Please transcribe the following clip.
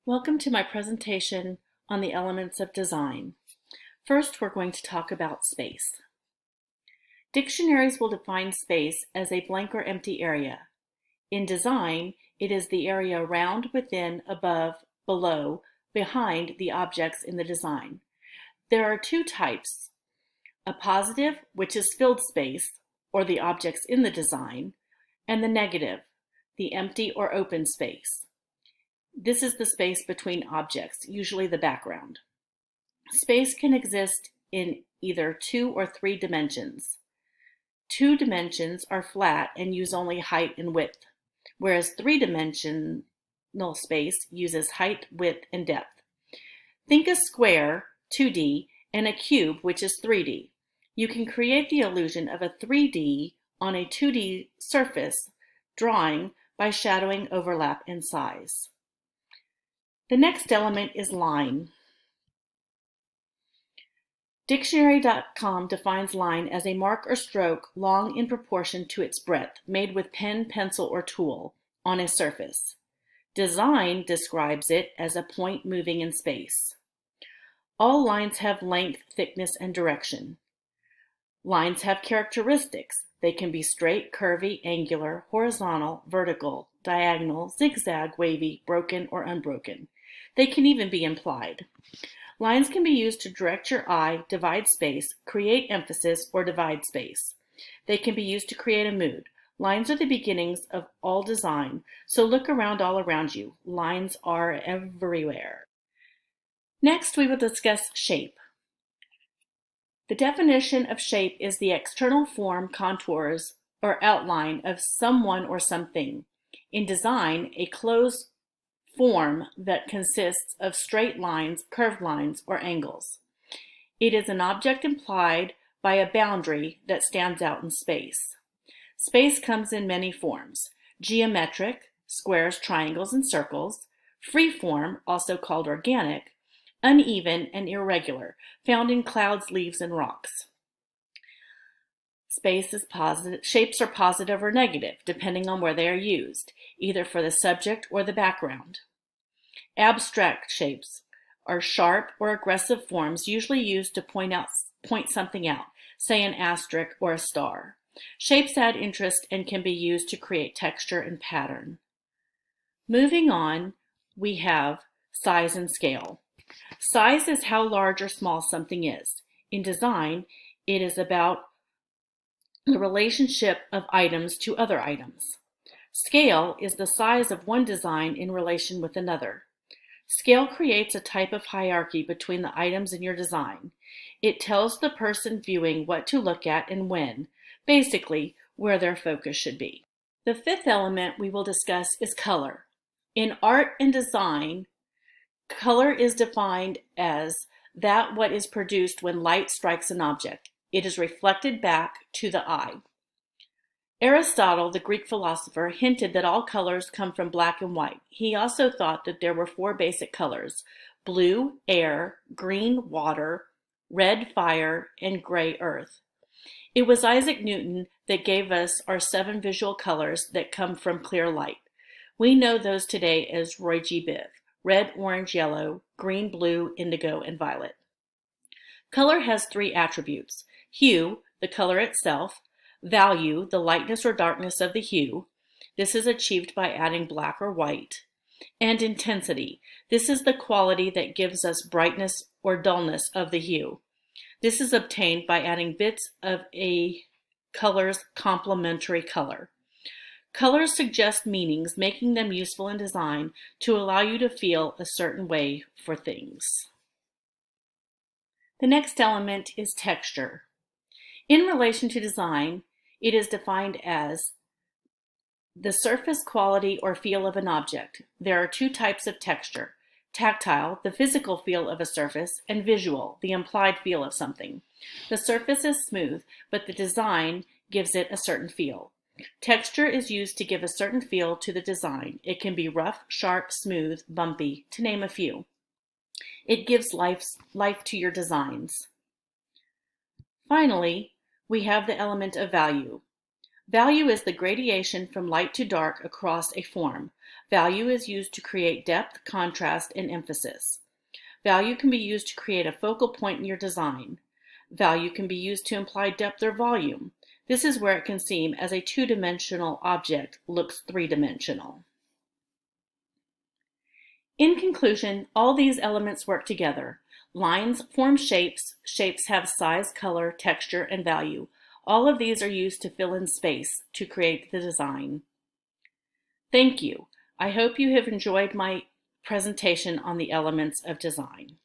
Welcome to my presentation on the elements of design. First, we're going to talk about space. Dictionaries will define space as a blank or empty area. In design, it is the area around, within, above, below, behind the objects in the design. There are two types: a positive, which is filled space, or the objects in the design, and the negative, the empty or open space. This is the space between objects, usually the background. Space can exist in either 2 or 3 dimensions. 2 dimensions are flat and use only height and width, whereas 3-dimensional space uses height, width, and depth. Think a square, 2D, and a cube, which is 3D. You can create the illusion of a 3D on a 2D surface drawing by shadowing overlap and size. The next element is line. Dictionary.com defines line as a mark or stroke long in proportion to its breadth, made with pen, pencil, or tool on a surface. Design describes it as a point moving in space. All lines have length, thickness, and direction. Lines have characteristics. They can be straight, curvy, angular, horizontal, vertical, diagonal, zigzag, wavy, broken, or unbroken. They can even be implied. Lines can be used to direct your eye, divide space, create emphasis, or divide space. They can be used to create a mood. Lines are the beginnings of all design, so look around all around you. Lines are everywhere. Next, we will discuss shape. The definition of shape is the external form, contours, or outline of someone or something. In design, a closed form that consists of straight lines, curved lines, or angles. It is an object implied by a boundary that stands out in space. Space comes in many forms: geometric, squares, triangles, and circles; free form, also called organic; uneven and irregular, found in clouds, leaves, and rocks. Shapes are positive or negative, depending on where they are used, either for the subject or the background. Abstract shapes are sharp or aggressive forms usually used to point something out, say an asterisk or a star. Shapes add interest and can be used to create texture and pattern. Moving on, we have size and scale. Size is how large or small something is. In design, it is about the relationship of items to other items. Scale is the size of one design in relation with another. Scale creates a type of hierarchy between the items in your design. It tells the person viewing what to look at and when, basically where their focus should be. The fifth element we will discuss is color. In art and design, color is defined as that what is produced when light strikes an object. It is reflected back to the eye. Aristotle, the Greek philosopher, hinted that all colors come from black and white. He also thought that there were 4 basic colors: blue, air; green, water; red, fire; and gray, earth. It was Isaac Newton that gave us our 7 visual colors that come from clear light. We know those today as Roy G. Biv: red, orange, yellow; green, blue, indigo, and violet. Color has 3 attributes: hue, the color itself; value, the lightness or darkness of the hue. This is achieved by adding black or white; and intensity. This is the quality that gives us brightness or dullness of the hue. This is obtained by adding bits of a color's complementary color. Colors suggest meanings, making them useful in design to allow you to feel a certain way for things. The next element is texture. In relation to design, it is defined as the surface quality or feel of an object. There are 2 types of texture: tactile, the physical feel of a surface; and visual, the implied feel of something. The surface is smooth, but the design gives it a certain feel. Texture is used to give a certain feel to the design. It can be rough, sharp, smooth, bumpy, to name a few. It gives life to your designs. Finally, we have the element of value. Value is the gradation from light to dark across a form. Value is used to create depth, contrast, and emphasis. Value can be used to create a focal point in your design. Value can be used to imply depth or volume. This is where it can seem as a two-dimensional object looks three-dimensional. In conclusion, all these elements work together. Lines form shapes, shapes have size, color, texture, and value. All of these are used to fill in space to create the design. Thank you. I hope you have enjoyed my presentation on the elements of design.